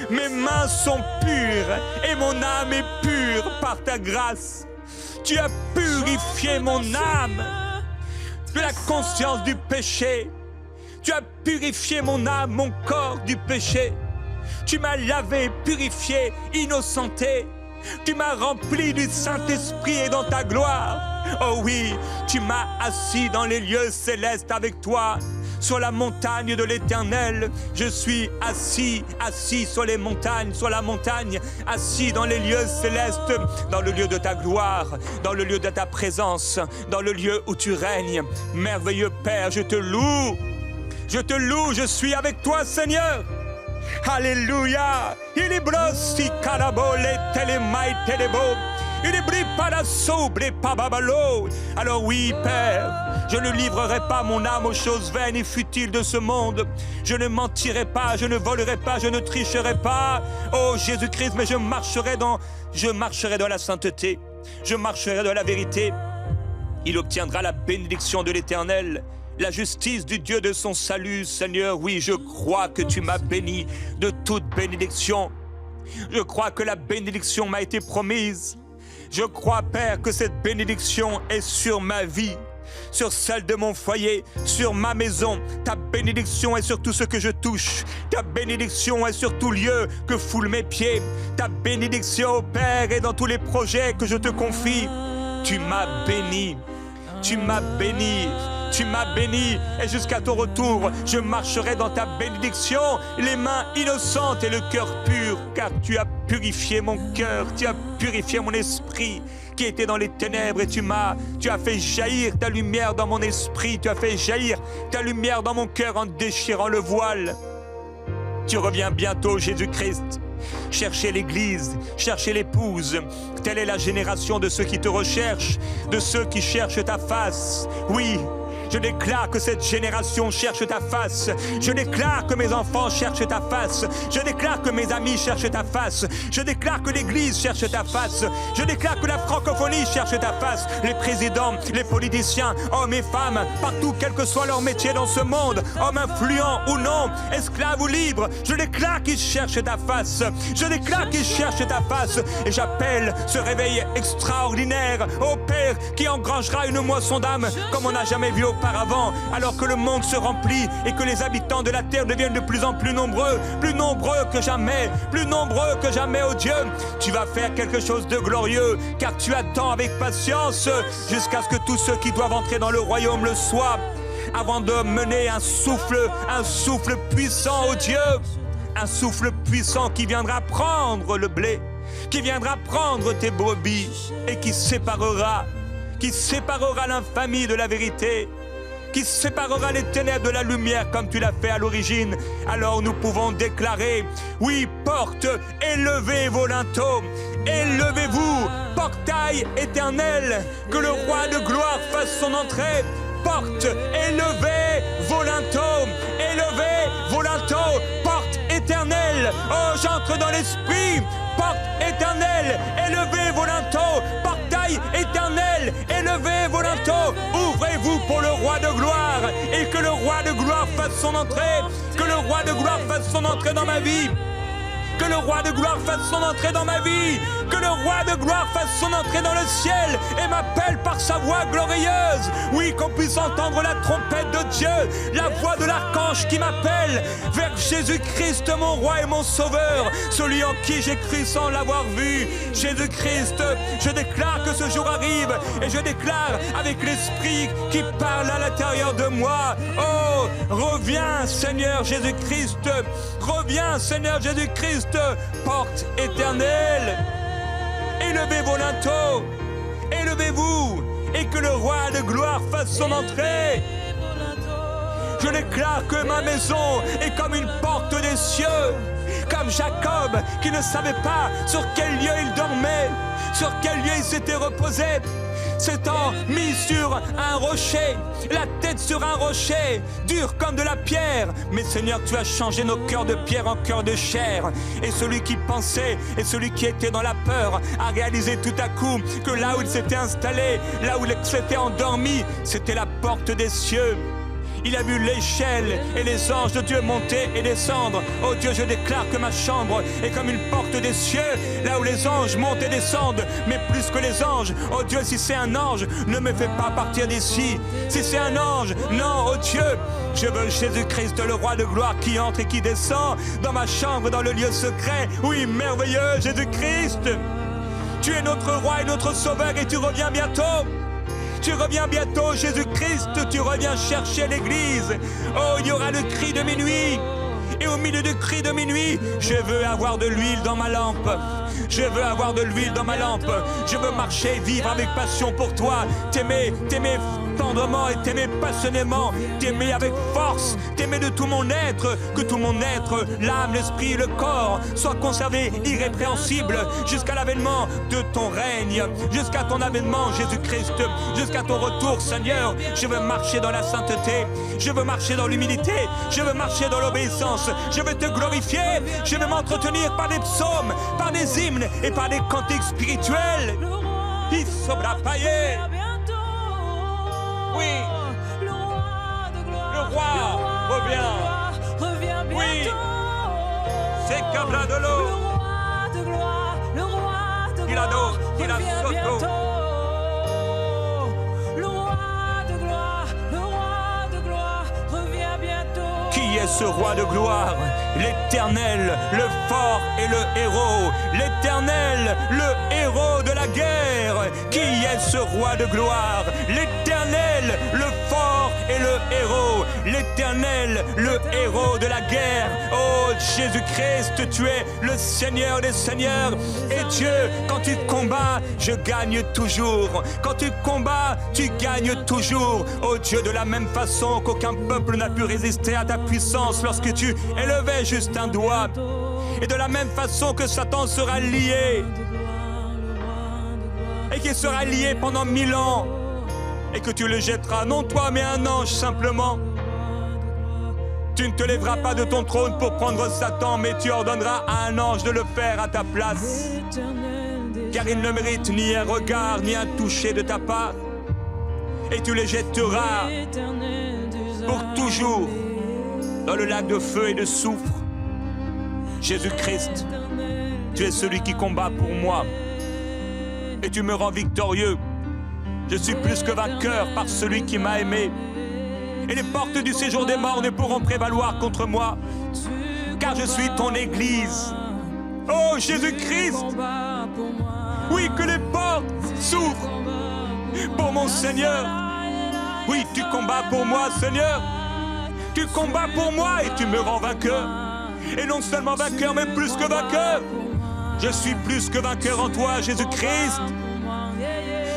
Mes mains sont pures et mon âme est pure par ta grâce. Tu as purifié mon âme de la conscience du péché. Tu as purifié mon âme, mon corps du péché. Tu m'as lavé, purifié, innocenté. Tu m'as rempli du Saint-Esprit et dans ta gloire. Oh oui, tu m'as assis dans les lieux célestes avec toi. Sur la montagne de l'Éternel, je suis assis sur les montagnes, sur la montagne, assis dans les lieux célestes, dans le lieu de ta gloire, dans le lieu de ta présence, dans le lieu où tu règnes. Merveilleux Père, je te loue, je suis avec toi, Seigneur. Alléluia. Il est blossi carabole telemai telebo. Il est bri pas la souble et pas babalo. Alors oui, Père, je ne livrerai pas mon âme aux choses vaines et futiles de ce monde. Je ne mentirai pas, je ne volerai pas, je ne tricherai pas. Oh Jésus-Christ, mais je marcherai dans la sainteté. Je marcherai dans la vérité. Il obtiendra la bénédiction de l'Éternel, la justice du Dieu de son salut. Seigneur, oui, je crois que tu m'as béni de toute bénédiction. Je crois que la bénédiction m'a été promise. Je crois, Père, que cette bénédiction est sur ma vie, sur celle de mon foyer, sur ma maison. Ta bénédiction est sur tout ce que je touche. Ta bénédiction est sur tout lieu que foulent mes pieds. Ta bénédiction, Père, est dans tous les projets que je te confie. Tu m'as béni. Tu m'as béni. Tu m'as béni et jusqu'à ton retour, je marcherai dans ta bénédiction, les mains innocentes et le cœur pur, car tu as purifié mon cœur, tu as purifié mon esprit qui était dans les ténèbres et tu as fait jaillir ta lumière dans mon esprit, tu as fait jaillir ta lumière dans mon cœur en déchirant le voile. Tu reviens bientôt, Jésus-Christ. Cherchez l'Église, cherchez l'épouse. Telle est la génération de ceux qui te recherchent, de ceux qui cherchent ta face. Oui, je déclare que cette génération cherche ta face. Je déclare que mes enfants cherchent ta face. Je déclare que mes amis cherchent ta face. Je déclare que l'Église cherche ta face. Je déclare que la francophonie cherche ta face. Les présidents, les politiciens, hommes et femmes, partout, quel que soit leur métier dans ce monde, hommes influents ou non, esclaves ou libres, je déclare qu'ils cherchent ta face. Je déclare qu'ils cherchent ta face. Et j'appelle ce réveil extraordinaire au Père qui engrangera une moisson d'âmes comme on n'a jamais vu auparavant, alors que le monde se remplit et que les habitants de la terre deviennent de plus en plus nombreux que jamais, oh Dieu. Tu vas faire quelque chose de glorieux, car tu attends avec patience jusqu'à ce que tous ceux qui doivent entrer dans le royaume le soient, avant de mener un souffle puissant, oh Dieu, un souffle puissant qui viendra prendre le blé, qui viendra prendre tes brebis et qui séparera l'infamie de la vérité, qui séparera les ténèbres de la lumière comme tu l'as fait à l'origine. Alors nous pouvons déclarer, oui, porte, élevez vos linteaux, élevez-vous, portail éternel, que le roi de gloire fasse son entrée. Porte, élevez vos linteaux, porte éternelle. Oh, j'entre dans l'esprit, porte éternelle, élevez vos linteaux, portail éternel, élevez vos linteaux, ouvrez-vous pour le roi de gloire, et que le roi de gloire fasse son entrée, que le roi de gloire fasse son entrée dans ma vie. Que le roi de gloire fasse son entrée dans ma vie, que le roi de gloire fasse son entrée dans le ciel et m'appelle par sa voix glorieuse. Oui, qu'on puisse entendre la trompette de Dieu, la voix de l'archange qui m'appelle vers Jésus-Christ, mon roi et mon sauveur, celui en qui j'ai cru sans l'avoir vu. Jésus-Christ, je déclare que ce jour arrive et je déclare avec l'Esprit qui parle à l'intérieur de moi. Oh, reviens Seigneur Jésus-Christ, reviens Seigneur Jésus-Christ, porte éternelle. Élevez vos linteaux, élevez-vous, et que le roi de gloire fasse son entrée. Je déclare que ma maison est comme une porte des cieux, comme Jacob qui ne savait pas sur quel lieu il dormait, sur quel lieu il s'était reposé, s'étant mis sur un rocher, la tête sur un rocher, dur comme de la pierre. Mais Seigneur, tu as changé nos cœurs de pierre en cœurs de chair. Et celui qui pensait et celui qui était dans la peur a réalisé tout à coup que là où il s'était installé, là où il s'était endormi, c'était la porte des cieux. Il a vu l'échelle et les anges de Dieu monter et descendre. Oh Dieu, je déclare que ma chambre est comme une porte des cieux, là où les anges montent et descendent, mais plus que les anges. Oh Dieu, si c'est un ange, ne me fais pas partir d'ici. Si c'est un ange, non, oh Dieu, je veux Jésus-Christ, le roi de gloire, qui entre et qui descend dans ma chambre, dans le lieu secret. Oui, merveilleux Jésus-Christ, tu es notre roi et notre sauveur et tu reviens bientôt. Tu reviens bientôt, Jésus-Christ, tu reviens chercher l'Église. Oh, il y aura le cri de minuit. Et au milieu du cri de minuit, je veux avoir de l'huile dans ma lampe. Je veux avoir de l'huile dans ma lampe. Je veux marcher, vivre avec passion pour toi. T'aimer tendrement et t'aimer passionnément, t'aimer avec force, t'aimer de tout mon être, que tout mon être, l'âme, l'esprit, le corps, soient conservés irrépréhensibles jusqu'à l'avènement de ton règne, jusqu'à ton avènement, Jésus-Christ, jusqu'à ton retour, Seigneur. Je veux marcher dans la sainteté, je veux marcher dans l'humilité, je veux marcher dans l'obéissance, je veux te glorifier, je veux m'entretenir par des psaumes, par des hymnes et par des cantiques spirituels. Il sobra paillé. Oui, le roi revient. Oui, c'est Cabra de l'eau. Il a d'eau, il a soto. Qui est ce roi de gloire? L'Éternel, le fort et le héros. L'Éternel, le héros de la guerre. Qui est ce roi de gloire? L'Éternel, le fort et le héros. L'Éternel, le héros de la guerre. Oh Jésus-Christ, tu es le Seigneur des Seigneurs. Et Dieu, quand tu combats, je gagne toujours. Quand tu combats, tu gagnes toujours. Oh Dieu, de la même façon qu'aucun peuple n'a pu résister à ta puissance lorsque tu élevais juste un doigt. Et de la même façon que Satan sera lié, et qu'il sera lié pendant 1000 ans, et que tu le jetteras, non toi mais un ange simplement. Tu ne te lèveras pas de ton trône pour prendre Satan, mais tu ordonneras à un ange de le faire à ta place. Car il ne mérite ni un regard, ni un toucher de ta part. Et tu les jetteras pour toujours dans le lac de feu et de soufre. Jésus-Christ, tu es celui qui combat pour moi. Et tu me rends victorieux. Je suis plus que vainqueur par celui qui m'a aimé. Et les portes du séjour des morts ne pourront prévaloir contre moi, car je suis ton Église. Oh Jésus-Christ, oui, que les portes s'ouvrent pour mon Seigneur. Oui, tu combats pour moi, Seigneur. Tu combats pour moi et tu me rends vainqueur. Et non seulement vainqueur, mais plus que vainqueur. Je suis plus que vainqueur en toi, Jésus-Christ.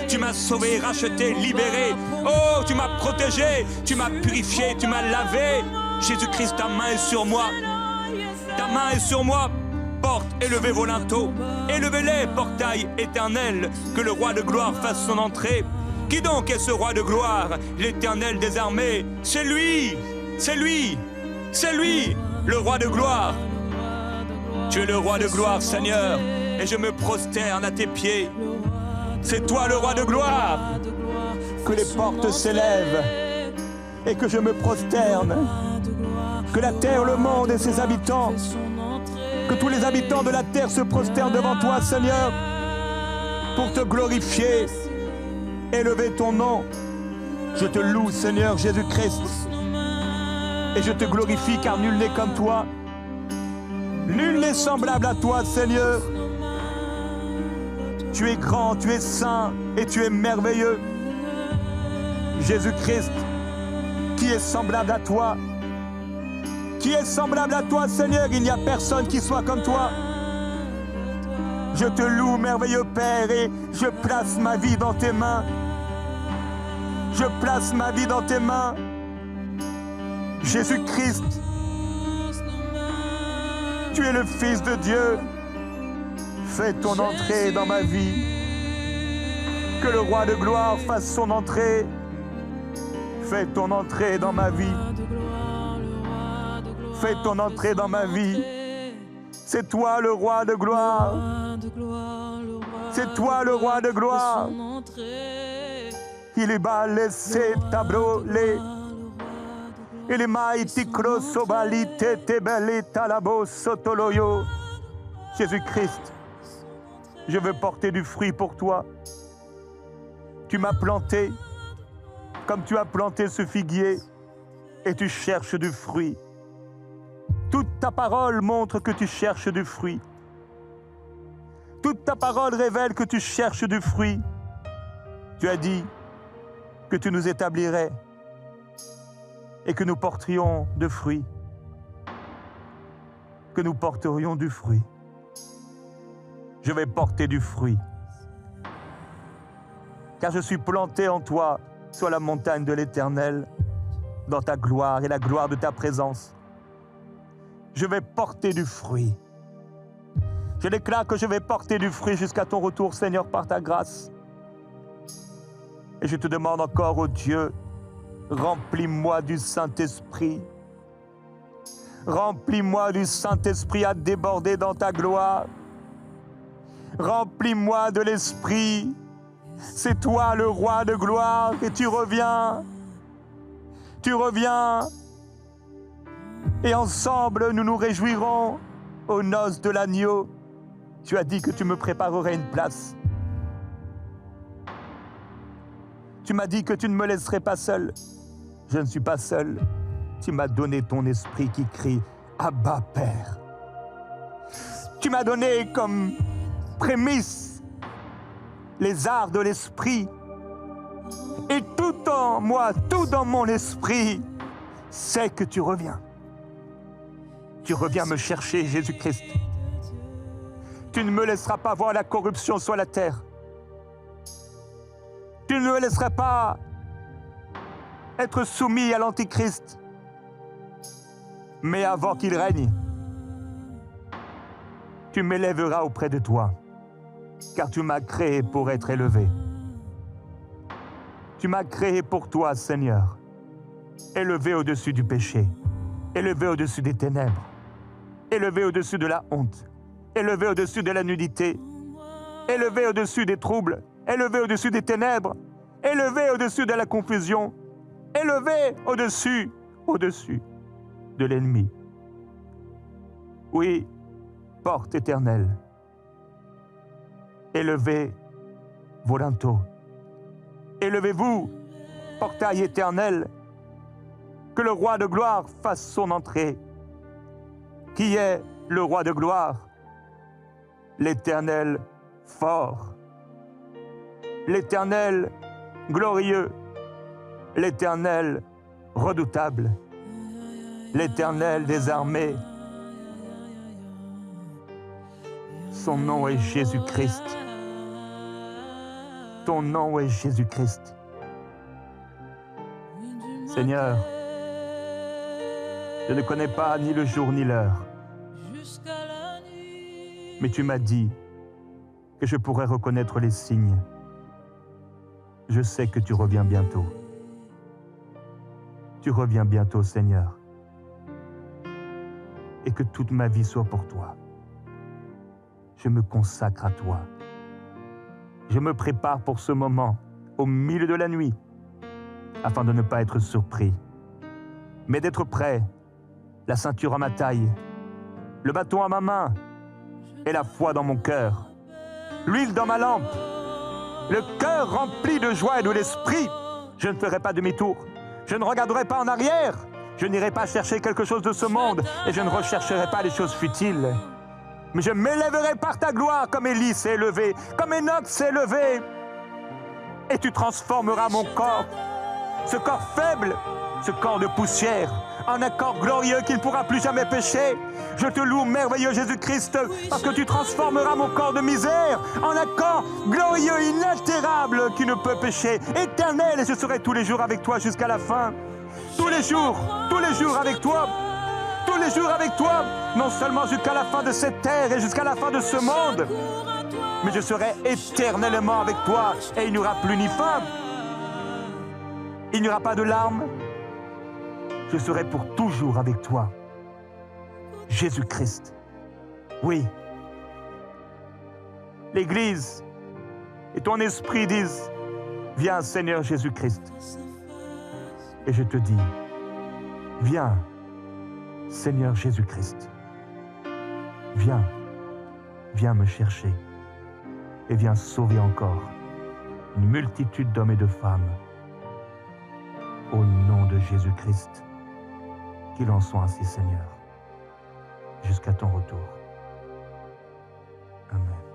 Tu m'as sauvé, racheté, libéré. Oh, tu m'as protégé, tu m'as purifié, tu m'as lavé. Jésus-Christ, ta main est sur moi. Ta main est sur moi. Porte, élevez vos linteaux. Élevez-les, portail éternel. Que le roi de gloire fasse son entrée. Qui donc est ce roi de gloire? L'Éternel des armées. C'est lui, c'est lui, c'est lui, le roi de gloire. Tu es le roi de gloire, Seigneur, et je me prosterne à tes pieds. C'est toi le roi de gloire. Que les portes s'élèvent et que je me prosterne. Que la terre, le monde et ses habitants, que tous les habitants de la terre se prosternent devant toi, Seigneur, pour te glorifier, élever ton nom. Je te loue, Seigneur Jésus-Christ, et je te glorifie car nul n'est comme toi. Nul n'est semblable à toi, Seigneur. Tu es grand, tu es saint et tu es merveilleux. Jésus-Christ, qui est semblable à toi? Qui est semblable à toi, Seigneur? Il n'y a personne qui soit comme toi. Je te loue, merveilleux Père, et je place ma vie dans tes mains. Je place ma vie dans tes mains. Jésus-Christ, tu es le Fils de Dieu. Fais ton entrée dans ma vie. Que le roi de gloire fasse son entrée. Fais ton entrée dans ma vie. Fais ton entrée dans ma vie. C'est toi le roi de gloire. C'est toi le roi de gloire. Il est bas laissé tabrolé. Il est maïti crossobalite tebele talabo sotoloyo. Jésus-Christ, je veux porter du fruit pour toi. Tu m'as planté comme tu as planté ce figuier et tu cherches du fruit. Toute ta parole montre que tu cherches du fruit. Toute ta parole révèle que tu cherches du fruit. Tu as dit que tu nous établirais et que nous porterions de fruits. Que nous porterions du fruit. Je vais porter du fruit. Car je suis planté en toi soit la montagne de l'Éternel dans ta gloire et la gloire de ta présence. Je vais porter du fruit. Je déclare que je vais porter du fruit jusqu'à ton retour, Seigneur, par ta grâce. Et je te demande encore, ô Dieu, remplis-moi du Saint-Esprit. Remplis-moi du Saint-Esprit à déborder dans ta gloire. Remplis-moi de l'Esprit. C'est toi le roi de gloire et tu reviens. Tu reviens. Et ensemble, nous nous réjouirons aux noces de l'agneau. Tu as dit que tu me préparerais une place. Tu m'as dit que tu ne me laisserais pas seul. Je ne suis pas seul. Tu m'as donné ton esprit qui crie « Abba, Père ». Tu m'as donné comme prémisse les arts de l'esprit. Et tout en moi, tout dans mon esprit, sait que tu reviens. Tu reviens me chercher, Jésus-Christ. Tu ne me laisseras pas voir la corruption sur la terre. Tu ne me laisseras pas être soumis à l'Antichrist. Mais avant qu'il règne, tu m'élèveras auprès de toi, car tu m'as créé pour être élevé. Tu m'as créé pour toi, Seigneur, élevé au-dessus du péché, élevé au-dessus des ténèbres, élevé au-dessus de la honte, élevé au-dessus de la nudité, élevé au-dessus des troubles, élevé au-dessus des ténèbres, élevé au-dessus de la confusion, élevé au-dessus de l'ennemi. Oui, porte éternelle, élevez vos linteaux, élevez-vous, portail éternel, que le roi de gloire fasse son entrée. Qui est le roi de gloire? L'Éternel fort, l'Éternel glorieux, l'Éternel redoutable, l'Éternel des armées. Son nom est Jésus-Christ. Ton nom est Jésus-Christ. Seigneur, je ne connais pas ni le jour ni l'heure, mais tu m'as dit que je pourrais reconnaître les signes. Je sais que tu reviens bientôt. Tu reviens bientôt, Seigneur. Et que toute ma vie soit pour toi. Je me consacre à toi. Je me prépare pour ce moment, au milieu de la nuit, afin de ne pas être surpris, mais d'être prêt, la ceinture à ma taille, le bâton à ma main et la foi dans mon cœur, l'huile dans ma lampe, le cœur rempli de joie et de l'esprit. Je ne ferai pas demi-tour, je ne regarderai pas en arrière, je n'irai pas chercher quelque chose de ce monde et je ne rechercherai pas les choses futiles. Mais je m'élèverai par ta gloire comme Élie s'est élevé, comme Enoch s'est élevé. Et tu transformeras mon corps, ce corps faible, ce corps de poussière, en un corps glorieux qui ne pourra plus jamais pécher. Je te loue, merveilleux Jésus-Christ, parce que tu transformeras mon corps de misère en un corps glorieux, inaltérable, qui ne peut pécher, éternel, et je serai tous les jours avec toi jusqu'à la fin. Tous les jours avec toi. Tous les jours avec toi, non seulement jusqu'à la fin de cette terre et jusqu'à la fin de ce monde, mais je serai éternellement avec toi et il n'y aura plus ni faim, il n'y aura pas de larmes, je serai pour toujours avec toi. Jésus-Christ, oui. L'Église et ton esprit disent, viens Seigneur Jésus-Christ. Et je te dis, viens Seigneur Jésus-Christ, viens, viens me chercher et viens sauver encore une multitude d'hommes et de femmes. Au nom de Jésus-Christ, qu'il en soit ainsi, Seigneur, jusqu'à ton retour. Amen.